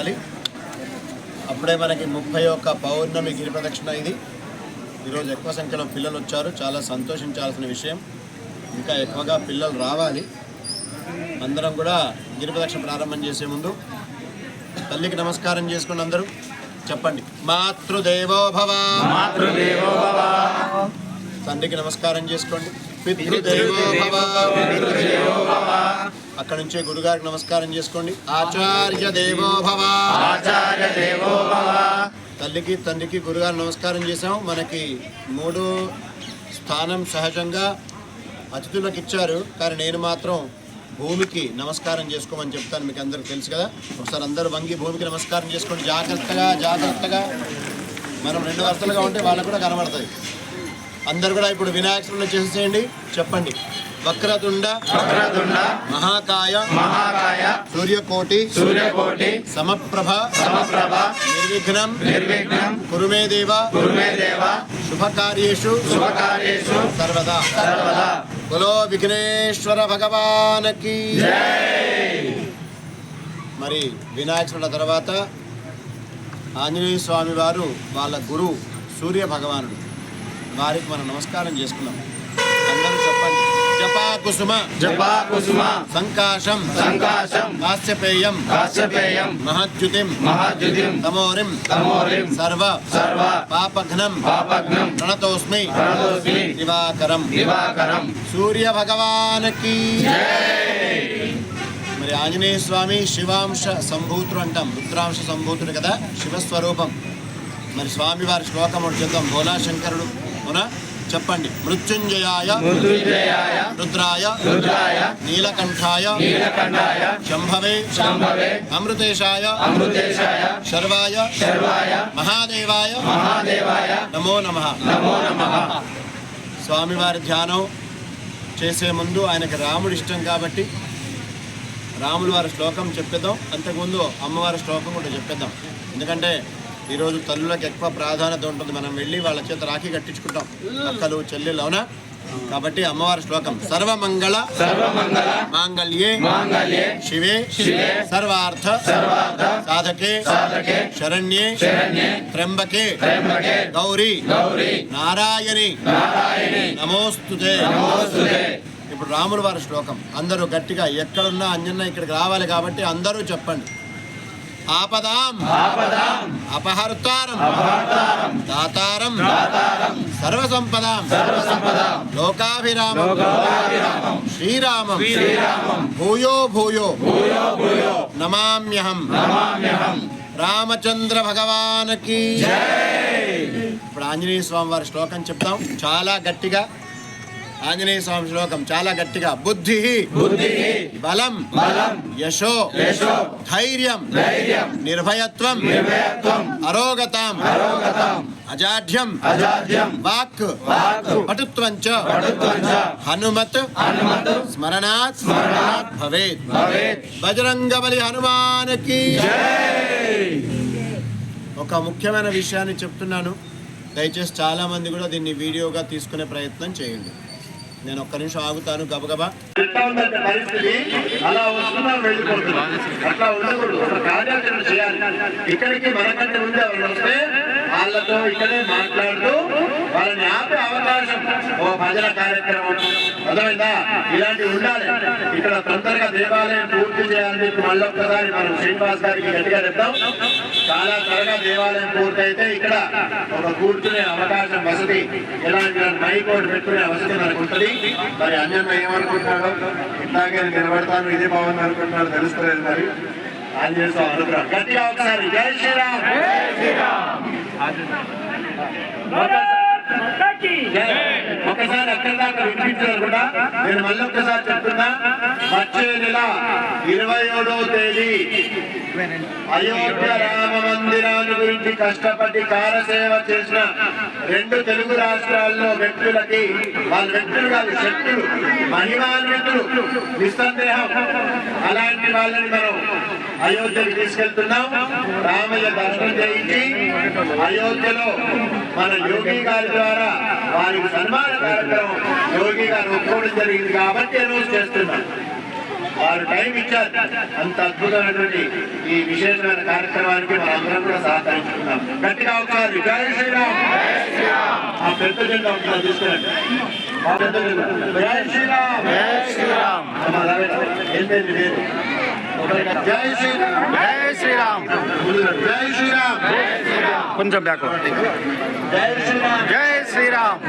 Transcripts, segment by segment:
చేయాలి. అప్పుడే మనకి 31 పౌర్ణమి గిరి ప్రదక్షిణ ఇది. ఈరోజు ఎక్కువ సంఖ్యలో పిల్లలు వచ్చారు, చాలా సంతోషించాల్సిన విషయం. ఇంకా ఎక్కువగా పిల్లలు రావాలి. అందరం కూడా గిరి ప్రదక్షిణ ప్రారంభం చేసే ముందు తల్లికి నమస్కారం చేసుకోండి. అందరూ చెప్పండి, మాతృదేవో భవ. మాతృదేవో భవ. తండ్రికి నమస్కారం చేసుకోండి. పితృదేవో భవ. పితృదేవో భవ. అక్కడ నుంచే గురుగారికి నమస్కారం చేసుకోండి. ఆచార్య దేవో భవ. ఆచార్య దేవో భవ. తల్లికి తండ్రికి గురుగారు నమస్కారం చేసాం. మనకి 3 స్థానం సహజంగా అతిథులకు ఇచ్చారు, కానీ నేను మాత్రం భూమికి నమస్కారం చేసుకోమని చెప్తాను. మీకు అందరికి తెలుసు కదా. ఒకసారి అందరూ వంగి భూమికి నమస్కారం చేసుకోండి. జాగ్రత్తగా మనం 2 వరుసలుగా ఉంటే వాళ్ళకు కూడా కనబడుతుంది. అందరు కూడా ఇప్పుడు వినాయకుడిని చేసేయండి. చెప్పండి, వక్రతుండ మహాకాయ సూర్యకోటి సమప్రభ నిర్విఘ్నం కురు మే దేవ శుభకార్యేషు సర్వదా. బోలో విఘ్నేశ్వర భగవానికి. మరి వినాయకుల తర్వాత ఆంజనేయ స్వామి వారు వాళ్ళ గురువు సూర్య భగవానుడు, వారికి మనం నమస్కారం చేసుకున్నాం. అందరూ చెప్పండి, జపా కుసుమ సంకాశం కాశ్యపేయం మహద్యుతిం తమోరిం సర్వ పాపఘ్నం ప్రణతోస్మి దివాకరం. సూర్య భగవానికి. మరి ఆంజనేయ స్వామి శివాంశ సంభూతుడు అంటాం, రుద్రాంశ సంభూతుడు కదా, శివస్వరూపం. మరి స్వామి వారి శ్లోకం ఒకటి చెప్తాం. భోలాశంకరుడు అవునా? చెప్పండి, మృత్యుంజయాయ రుద్రాయ నీలకంఠాయ శంభవే అమృతేశాయ శర్వాయ మహాదేవాయ నమో నమః. స్వామివారి ధ్యానం చేసే ముందు ఆయనకి రాముడు ఇష్టం కాబట్టి రాముల వారి శ్లోకం చెప్పేద్దాం. అంతకుముందు అమ్మవారి శ్లోకం కూడా చెప్పేద్దాం. ఎందుకంటే ఈరోజు తల్లులకు ఎక్కువ ప్రాధాన్యత ఉంటుంది. మనం వెళ్ళి వాళ్ళ చేత రాఖీ కట్టించుకుంటాం, అక్కలు చెల్లెలు, అవునా? కాబట్టి అమ్మవారి శ్లోకం, సర్వమంగళ మాంగళ్యే శివే సర్వార్థ సాధకే శరణ్యే త్ర్యంబకే గౌరీ నారాయణి నమోస్తుతే. ఇప్పుడు రాముల వారి శ్లోకం అందరూ గట్టిగా, ఎక్కడున్నా అంజన్న ఇక్కడికి రావాలి కాబట్టి అందరూ చెప్పండి. ఆపదాం అపహర్తారం దాతారం సర్వసంపదాం లోకాభిరామం శ్రీరామం భూయో భూయో నమామ్యహం. రామచంద్ర భగవానికి. ఇప్పుడు ఆంజనేయ స్వామి వారి శ్లోకం చెప్తాం చాలా గట్టిగా. ఆంజనేయ స్వామి శ్లోకం చాలా గట్టిగా. బుద్ధి బలం యశో ధైర్యం నిర్భయత్వం అరోగతాం అజాఢ్యం వాక్ పటుత్వం చ హనుమత్ స్మరణాత్ భవేత్. బజరంగబలి హనుమానికి. ఒక ముఖ్యమైన విషయాన్ని చెప్తున్నాను, దయచేసి చాలా మంది కూడా దీన్ని వీడియోగా తీసుకునే ప్రయత్నం చేయండి. నేను ఒక్క నిమిషం ఆగుతాను. గబగబా పరిస్థితి అలా వస్తున్నా వెళ్ళిపోతుంది. అట్లా ఉండకూడదు, ఒక కార్యాచరణ చేయాలి. ఇక్కడికి మనకంటే ముందే వాళ్ళు వస్తే వాళ్ళతో ఇక్కడే మాట్లాడుతూ వాళ్ళని ఆపే అవకాశం, ఓ భజన కార్యక్రమం, అర్థమైందా? ఇలాంటివి ఉండాలి. ఇక్కడ తొందరగా దేవాలయం పూర్తి చేయాలని చెప్పి మళ్ళొక్కసారి మనం శ్రీనివాస్ గారికి గట్టిగా చెప్తాం. చాలా త్వరగా దేవాలయం పూర్తి అయితే ఇక్కడ ఒక కూర్చునే అవకాశం, వసతి, ఇలాంటి మైక్ ఒకటి పెట్టుకునే వసతి మనకు ఉంటుంది. మరి అన్యన్న ఏమనుకుంటున్నాడో, ఇట్లాగే నిలబడతాను ఇదే బాగుంది అనుకుంటున్నాడు, తెలుస్తలేదు. మరి ఆంజనేయ స్వామి అనుగ్రహం. గట్టిగా ఒకసారి జై శ్రీరామ్. ఒకసారి అక్కడ దాకా వినిపించారు కూడా. నేను మళ్ళొక్కసారి చెప్తున్నా, వచ్చే నెల 27వ తేదీ అయోధ్య రామ మందిరాన్ని గురించి కష్టపడి కారసేవ చేసిన 2 తెలుగు రాష్ట్రాల్లో వ్యక్తులకి, వాళ్ళ వ్యక్తులు కాదు శక్తులు, మహిమాన్వితులు, నిస్సందేహం, అలాంటి వాళ్ళని మనం అయోధ్యకి తీసుకెళ్తున్నాం. రామయ్య దర్శనం చేయించి అయోధ్యలో మన యోగి గారి ద్వారా వారికి సన్మాన కార్యక్రమం యోగి గారు ఒప్పుకోవడం జరిగింది కాబట్టి అనౌన్స్ చేస్తున్నాం. వారు టైం ఇచ్చారు. అంత అద్భుతమైనటువంటి ఈ విశేషమైన కార్యక్రమానికి మనందరం కూడా సహకరించుకున్నాం. గట్టిగా ఒకసారి జై శ్రీరామ్. ఆ పెద్ద జెండా ఒకసారి తీసుకురండి. ఆ పెద్ద జెండా జై శ్రీరామ్. జై శ్రీరామ్. ఏంటండి లేదు జై శ్రీరామ్. జై శ్రీరామ్. జై శ్రీరామ్. కొంచెం బ్యాక్ జై శ్రీరామ్. జై శ్రీరామ్.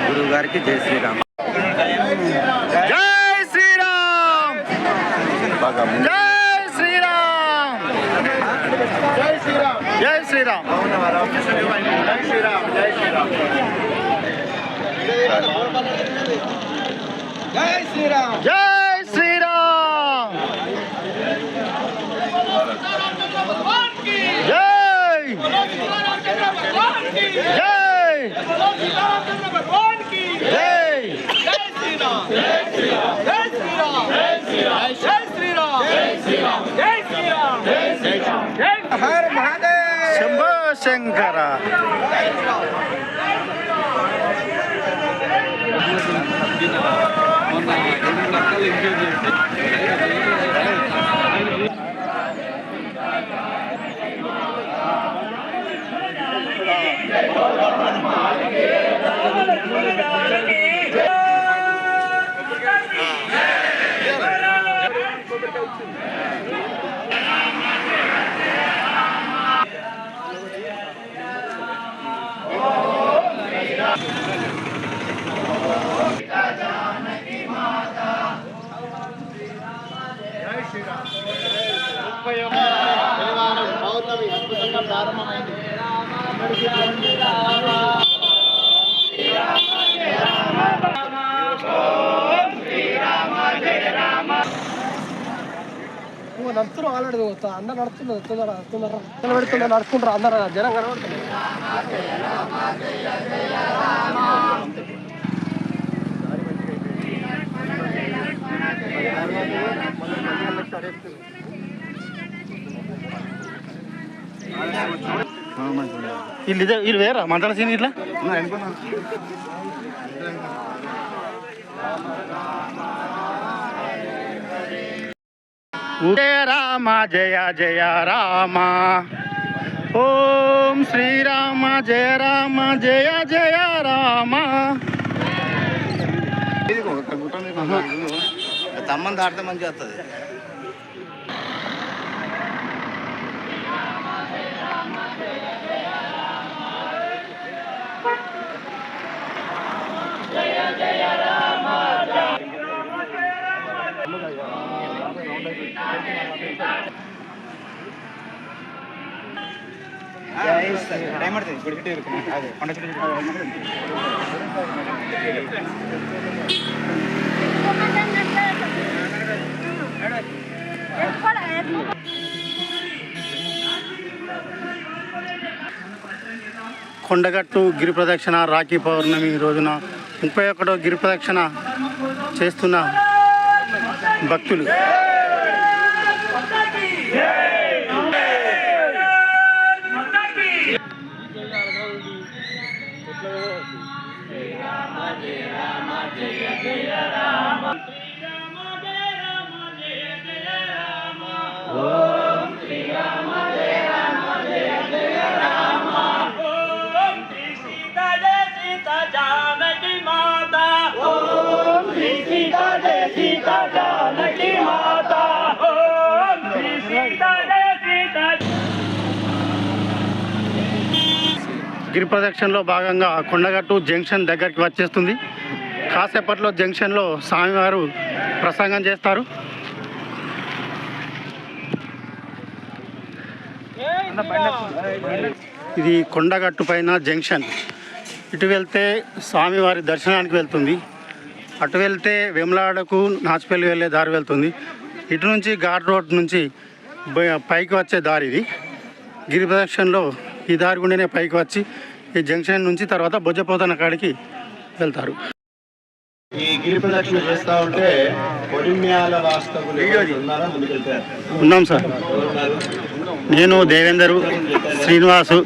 గురువు గారికి జై శ్రీరామ్. జై శ్రీరామ్. జై శ్రీరామ్. జై శ్రీరామ్. జై శ్రీరామ్. జై శ్రీరామ్. జై శ్రీరామ్. జై శ్రీరామ్. జై శ్రీరామ్. హర మహాదేవ్. శంభో శంకర. పౌర్ణమి అద్భుతంగా ప్రారంభమైంది. నడుస్తున్నారు ఆల్రెడీ అందరు నడుస్తున్నారు. తొందర నడుచుకుంటారు అందరు జనం కనబడుతున్నారు. వీళ్ళు వేరా మంత్రాల సీన్ ఇట్లా జయ రామ జయ జయ రామ. ఓం శ్రీరామ జయ రామ జయ జయ రామ. తమ్మని దాటితే మంచిగా వస్తుంది. కొండగట్టు గిరి ప్రదక్షిణ రాఖీ పౌర్ణమి రోజున 31వ గిరి ప్రదక్షిణ చేస్తున్న భక్తులు. గిరి ప్రదక్షిణలో భాగంగా కొండగట్టు జంక్షన్ దగ్గరికి వచ్చేస్తుంది. కాసేపట్లో జంక్షన్లో స్వామివారు ప్రసంగం చేస్తారు. ఇది కొండగట్టు పైన జంక్షన్. ఇటు వెళ్తే స్వామివారి దర్శనానికి వెళ్తుంది, అటు వెళ్తే వేములవాడకు నాచుపల్లి వెళ్ళే దారి వెళ్తుంది. ఇటు నుంచి ఘాట్ రోడ్ నుంచి పైకి వచ్చే దారి ఇది. గిరి ప్రదక్షిణలో ఈ దారి గుండెనే పైకి వచ్చి ఈ జంక్షన్ నుంచి తర్వాత బొజ్జపోతన్న కాడికి వెళ్తారు. ఈ గిరి ప్రదక్షిణ చేస్తా ఉంటే కొడిమ్యాల వాస్తవులు ఉన్నారా? ముందుకెళ్తారు. ఉన్నాం సార్. నేను దేవేందరు, శ్రీనివాసు.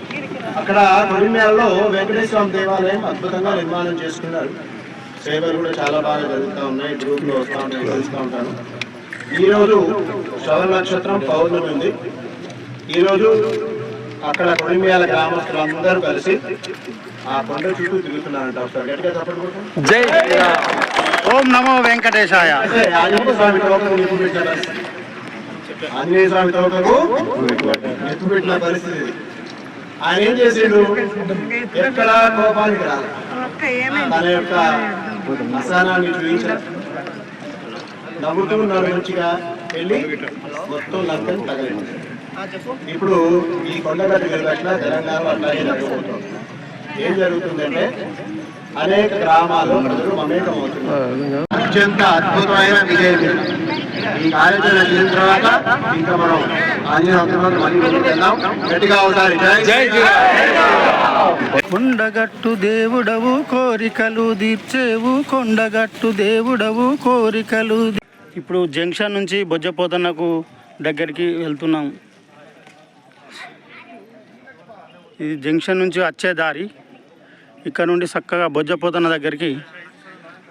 అక్కడ కొడిమ్యాలలో వెంకటేశ్వర దేవాలయం అద్భుతంగా నిర్మాణం చేసుకున్నారు. సేవలు కూడా చాలా బాగా జరుగుతూ ఉన్నాయి. గ్రూప్లో వస్తూ ఉంటాయి, కలుస్తూ ఉంటాను. ఈరోజు శ్రవణ నక్షత్రం పౌర్ణమి ఉంది. ఈరోజు అక్కడ కొడిమ్యాల గ్రామస్తులందరూ కలిసి ఆ కొండ చుట్టూ తిరుగుతున్నారంట. ఒకసారి గట్టిగా తప్పదు. జై శ్రీరామ్. ఓం నమో వెంకటేశాయ. ఆంజనేయ స్వామి తోకకు నిప్పు పెట్టిన పరిస్థితి, ఆంజనేయ స్వామి తోకకు నిప్పు పెట్టిన పరిస్థితి. ఆయన ఏం చేసిండు? ఎక్కడ కోపానికి రాలి తన యొక్క అసహనాన్ని చూపించారు. నవ్వుతూ ఉన్నారు, మంచిగా వెళ్ళి మొత్తం లంకని తగలింది. ఇప్పుడు ఈ కొండగట్టు గిరిపట్ల తెలంగాణలో అట్లాగే జరగబోతుంది. ఏం జరుగుతుందంటే అనేక గ్రామాల్లో ప్రజలు మమేకం అవుతున్నారు. అత్యంత అద్భుతమైన విజయం. ఈ కార్యక్రమం చేసిన తర్వాత ఇంకా మనం గట్టిగా ఒకసారి కొండగట్టు దేవుడవు కోరికలు తీర్చేవు, కొండగట్టు దేవుడవు కోరికలు. ఇప్పుడు జంక్షన్ నుంచి బొజ్జపోతన్నకు దగ్గరికి వెళ్తున్నాం. ఇది జంక్షన్ నుంచి వచ్చే దారి. ఇక్కడ నుండి చక్కగా బొజ్జపోతన్న దగ్గరికి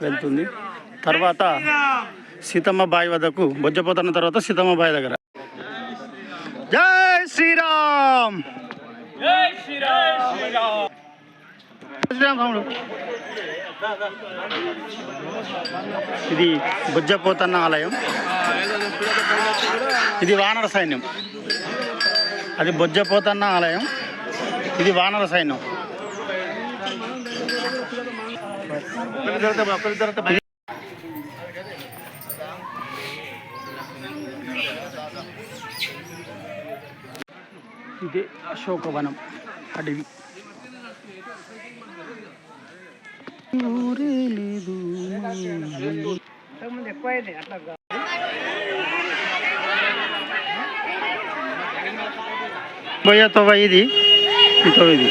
వెళ్తుంది. తర్వాత సీతమ్మ బాయి వద్దకు, బొజ్జపోతన్న తర్వాత సీతమ్మ బాయి దగ్గర. జై శ్రీరామ్. జై శ్రీరామ్. శ్రీరామ్. ఇది బొజ్జపోతన్న ఆలయం. ఇది వానర సైన్యం. అది బొజ్జపోతన్న ఆలయం, ఇది వానర సైన్యం. ఇదే అశోకవనం అడవి. పోయేతో ఇది ఇతో ఇది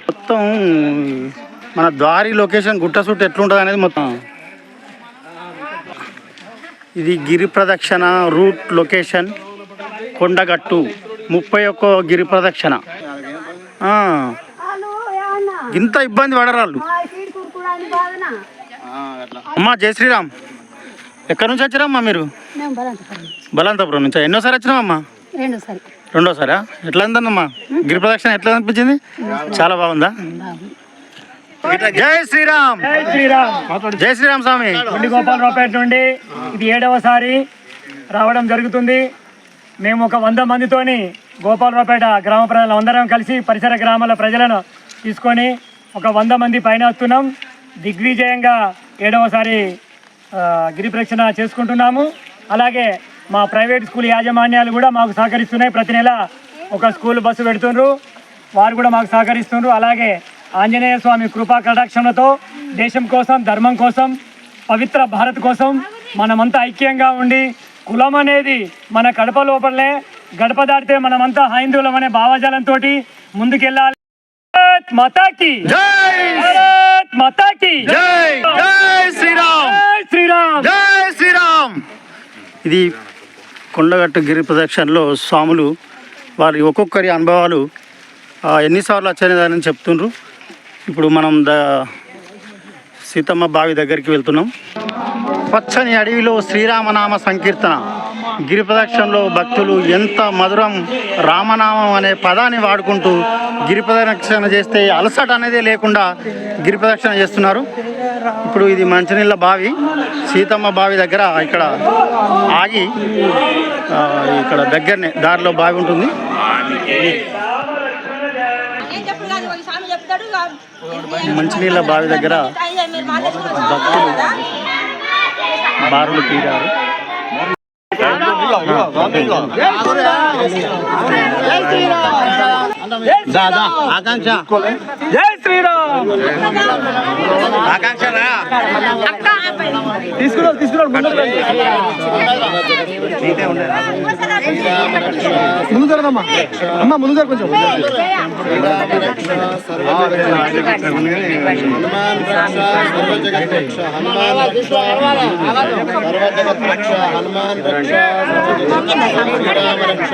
మొత్తం మన దారి లొకేషన్ గుట్ట చుట్టూ ఎట్లుంటుంది అనేది మొత్తం. ఇది గిరి ప్రదక్షిణ రూట్ లొకేషన్ కొండగట్టు 31 గిరి ప్రదక్షిణ. ఇంత ఇబ్బంది పడరాళ్ళు. అమ్మా జై శ్రీరామ్. ఎక్కడి నుంచి వచ్చిరామ్మా మీరు? బలంతపురం నుంచి. ఎన్నోసారి వచ్చినామమ్మా? రెండోసారా? ఎట్లా ఉందన్నమ్మా గిరి ప్రదక్షిణ? ఎట్లా అనిపించింది? చాలా బాగుందా? జై శ్రీరామ్. జై శ్రీరామ్. జై శ్రీరామ్ స్వామి. గోపాలరావుపేట నుండి ఇది 7వసారి రావడం జరుగుతుంది. మేము ఒక 100 మందితోని గోపాలరావుపేట గ్రామ ప్రజలందరం కలిసి పరిసర గ్రామాల ప్రజలను తీసుకొని ఒక 100 మంది పైన వస్తున్నాం. దిగ్విజయంగా 7వసారి గిరి ప్రదక్షిణ చేసుకుంటున్నాము. అలాగే మా ప్రైవేట్ స్కూల్ యాజమాన్యాలు కూడా మాకు సహకరిస్తున్నాయి. ప్రతి నెల ఒక స్కూల్ బస్సు పెడుతుండ్రు, వారు కూడా మాకు సహకరిస్తుండ్రు. అలాగే ఆంజనేయ స్వామి కృపా కటాక్షణతో దేశం కోసం, ధర్మం కోసం, పవిత్ర భారత్ కోసం మనమంతా ఐక్యంగా ఉండి, కులం అనేది మన కడప లోపలనే, గడప దాటితే మనమంతా హైందువులం అనే భావజాలంతో ముందుకెళ్ళాలి. మాతాకి మాతాకి జై. జై శ్రీరామ్. జై శ్రీరామ్. జై శ్రీరామ్. ఇది కొండగట్టు గిరి ప్రదక్షిణలో స్వాములు వారి ఒక్కొక్కరి అనుభవాలు ఎన్నిసార్లు వచ్చాయని చెప్తుండ్రు. ఇప్పుడు మనం సీతమ్మ బావి దగ్గరికి వెళ్తున్నాం. పచ్చని అడవిలో శ్రీరామనామ సంకీర్తన. గిరి ప్రదక్షిణలో భక్తులు ఎంత మధురం రామనామం అనే పదాన్ని వాడుకుంటూ గిరి ప్రదక్షిణ చేస్తే అలసట అనేది లేకుండా గిరి ప్రదక్షిణ చేస్తున్నారు. ఇప్పుడు ఇది మంచినీళ్ళ బావి, సీతమ్మ బావి దగ్గర ఇక్కడ ఆగి, ఇక్కడ దగ్గరనే దారిలో బావి ఉంటుంది. మంచినీళ్ళ బావి దగ్గర భక్తులు బారులు తీరారు. ఆకాంక్ష జై శ్రీరామ్. తీసుకున్నాడు ముందు జరగమ్మా. అమ్మ ముందు జరగ కొంచెం. హనుమాన్ రక్ష సర్వజగత్ రక్ష హనుమాన్ రక్ష సర్వజగత్ రక్ష హనుమాన్ రక్ష శ్రీరామ రక్ష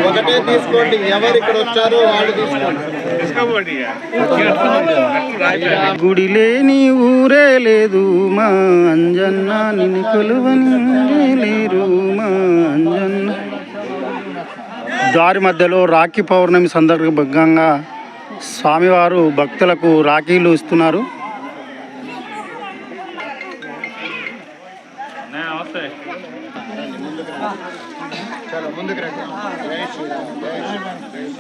ఒకటే తీసుకోండి. ఎవరు ఇక్కడ వచ్చారో వాళ్ళు తీసుకోండి. గుడి లేని ఊరే లేదు మా అంజన్న, నిన్ను కొలువని లేరు మా అంజన్న. దారి మధ్యలో రాఖీ పౌర్ణమి సందర్భంగా స్వామివారు భక్తులకు రాఖీలు ఇస్తున్నారు. చలో ముందుకు రండి. జై శ్రీరామ్, జై శ్రీరామ్,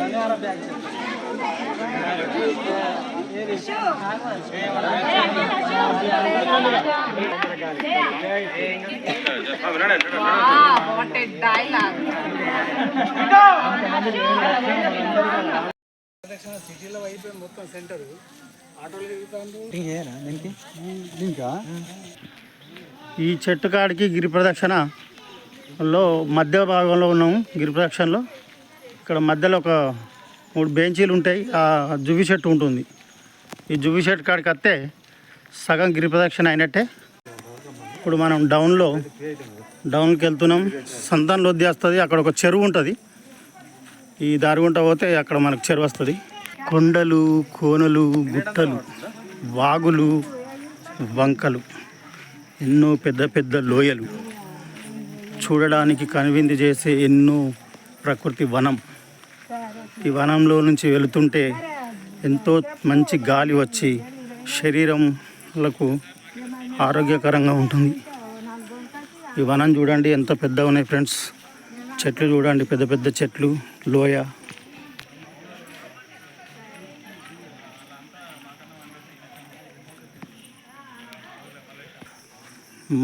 జై ఈ చెట్టు కాడికి గిరి ప్రదక్షిణలో మధ్య భాగంలో ఉన్నాము. గిరి ప్రదక్షిణలో ఇక్కడ మధ్యలో ఒక 3 బెంచీలు ఉంటాయి. ఆ జువ్వి చెట్టు ఉంటుంది. ఈ జువ్వి చెట్టు కాడికి వస్తే సగం గిరి ప్రదక్షిణ అయినట్టే. ఇప్పుడు మనం డౌన్కి వెళ్తున్నాం. సంతాన్ లొద్ది వస్తుంది. అక్కడ ఒక చెరువు ఉంటుంది. ఈ దారి గుంట పోతే అక్కడ మనకు చెరువు వస్తుంది. కొండలు, కోనలు, గుట్టలు, వాగులు, వంకలు, ఎన్నో పెద్ద పెద్ద లోయలు, చూడడానికి కనువిందు చేసే ఎన్నో ప్రకృతి వనం. ఈ వనంలో నుంచి వెళుతుంటే ఎంతో మంచి గాలి వచ్చి శరీరంలకు ఆరోగ్యకరంగా ఉంటుంది. ఈ వనం చూడండి ఎంత పెద్దగా ఉన్నాయి ఫ్రెండ్స్. చెట్లు చూడండి, పెద్ద పెద్ద చెట్లు, లోయ.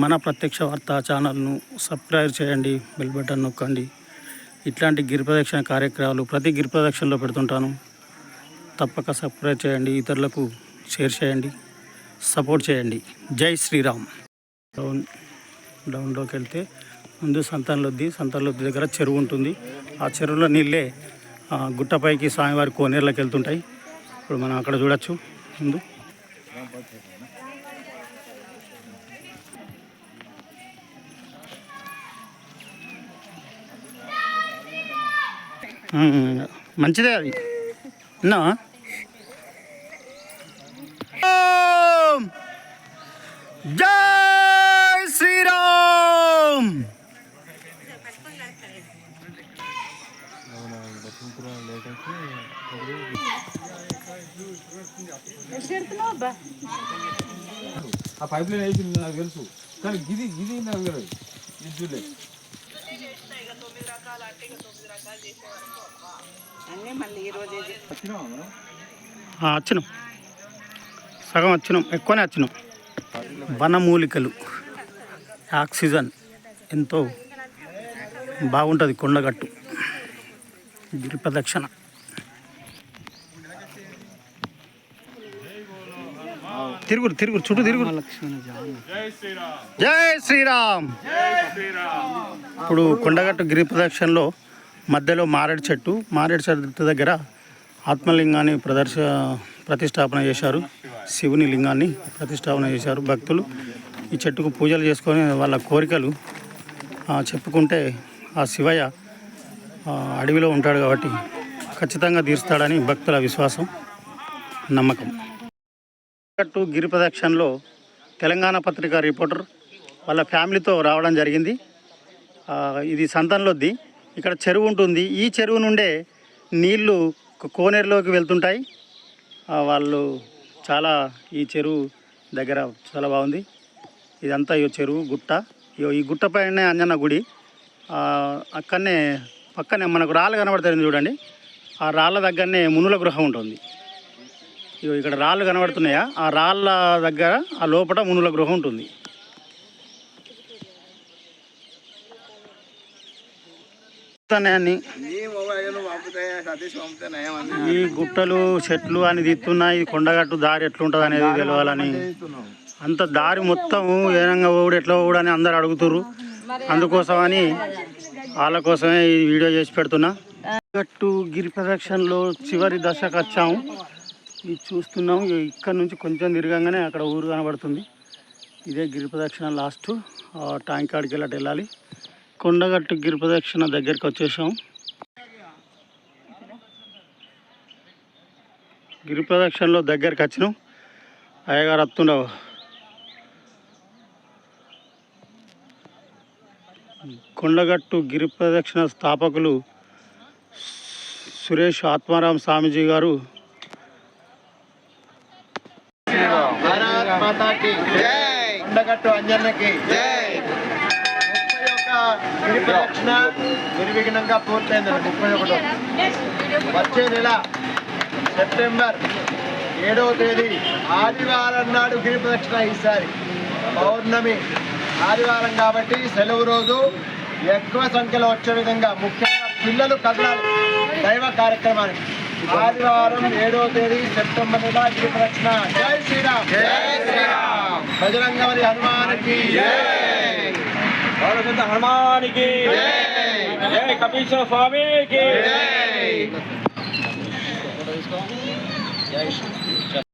మన ప్రత్యక్ష వార్తా ఛానల్ను సబ్స్క్రైబ్ చేయండి, బెల్ బటన్ నొక్కండి. ఇట్లాంటి గిరి ప్రదక్షిణ కార్యక్రమాలు ప్రతి గిరి ప్రదక్షిణలో పెడుతుంటాను. తప్పక సబ్స్క్రైబ్ చేయండి, ఇతరులకు షేర్ చేయండి, సపోర్ట్ చేయండి. జై శ్రీరామ్. డౌన్లోకి వెళ్తే ముందు సంతాన్ లొద్ది దగ్గర చెరువు ఉంటుంది. ఆ చెరువులో నీళ్ళే గుట్టపైకి స్వామివారి కోనేరులోకి వెళ్తుంటాయి. ఇప్పుడు మనం అక్కడ చూడొచ్చు. ముందు మంచిదే అది. విన్నా జై శ్రీరామ్. ఆ పైప్ లైన్ అయిపోయింది నాకు తెలుసు, కానీ గిది గిది నాకు తెలియదు. ఇది చూడలేదు. వచ్చినాం, సగం వచ్చినాం, ఎక్కువనే వచ్చినాం. వనమూలికలు, ఆక్సిజన్ ఎంతో బాగుంటుంది. కొండగట్టు గిరి ప్రదక్షిణ. తిరుగురు చుట్టూ తిరుగురు. జై శ్రీరామ్. ఇప్పుడు కొండగట్టు గిరి ప్రదక్షిణలో మధ్యలో మారేడు చెట్టు దగ్గర ఆత్మలింగాన్ని ప్రతిష్టాపన చేశారు. శివుని లింగాన్ని ప్రతిష్టాపన చేశారు. భక్తులు ఈ చెట్టుకు పూజలు చేసుకొని వాళ్ళ కోరికలు చెప్పుకుంటే ఆ శివయ్య అడవిలో ఉంటాడు కాబట్టి ఖచ్చితంగా తీరుస్తాడని భక్తుల విశ్వాసం, నమ్మకం. కొండగట్టు గిరి ప్రదక్షిణలో తెలంగాణ పత్రిక రిపోర్టర్ వాళ్ళ ఫ్యామిలీతో రావడం జరిగింది. ఇది సంతాన్ లొద్ది. ఇక్కడ చెరువు ఉంటుంది. ఈ చెరువు నుండే నీళ్లు కోనేరులోకి వెళ్తుంటాయి. వాళ్ళు చాలా ఈ చెరువు దగ్గర చాలా బాగుంది. ఇదంతా ఈ చెరువు గుట్ట. ఈ గుట్ట పైనే అంజన్న గుడి. అక్కడనే పక్కనే మనకు రాళ్ళు కనబడుతుంది చూడండి. ఆ రాళ్ళ దగ్గరనే మునుల గృహం ఉంటుంది. ఇగో ఇక్కడ రాళ్ళు కనబడుతున్నాయా, ఆ రాళ్ళ దగ్గర ఆ లోపల మునుల గృహం ఉంటుంది. అన్ని ఈ గుట్టలు చెట్లు అని దిత్తున్నాయి, కొండగట్టు దారి ఎట్లుంటుంది అనేది తెలవాలని, అంత దారి మొత్తం ఏనంగా ఓడు ఎట్లా ఓడు అని అందరు అడుగుతుర్రు. అందుకోసమని వాళ్ళ కోసమే ఈ వీడియో చేసి పెడుతున్నా. గట్టు గిరి ప్రదక్షిణలో చివరి దశకు వచ్చాము. ఇది చూస్తున్నాం. ఇక్కడ నుంచి కొంచెం తిరగంగానే అక్కడ ఊరు కనబడుతుంది. ఇదే గిరి ప్రదక్షిణ లాస్ట్. ట్యాంక్ కాడికి వెళ్ళి వెళ్ళాలి. కొండగట్టు గిరి ప్రదక్షిణ దగ్గరికి వచ్చేసాం. గిరి ప్రదక్షిణలో దగ్గరికి వచ్చినాం. అయ్యగారు వస్తుండవు. కొండగట్టు గిరి ప్రదక్షిణ స్థాపకులు సురేష్ ఆత్మారాం స్వామీజీ గారు. కొండగట్టు అంజన్నకి గిరి ప్రదక్షిణ నిర్విఘ్నంగా పూర్తయిందండి. 31 వచ్చే నెల సెప్టెంబర్ 7వ తేదీ ఆదివారం నాడు గిరి ప్రదక్షిణ. ఈసారి పౌర్ణమి ఆదివారం కాబట్టి సెలవు రోజు ఎక్కువ సంఖ్యలో వచ్చే విధంగా ముఖ్యంగా పిల్లలు కదలాలి దైవ కార్యక్రమానికి. ఆదివారం 7వ తేదీ సెప్టెంబర్ నెల గిరి ప్రదక్షిణ. జై శ్రీరామ్, జై శ్రీరామ్. బజరంగబలి హనుమానికి హనుమానికి జై, కపీశ్వర స్వామికి జై శ్రీ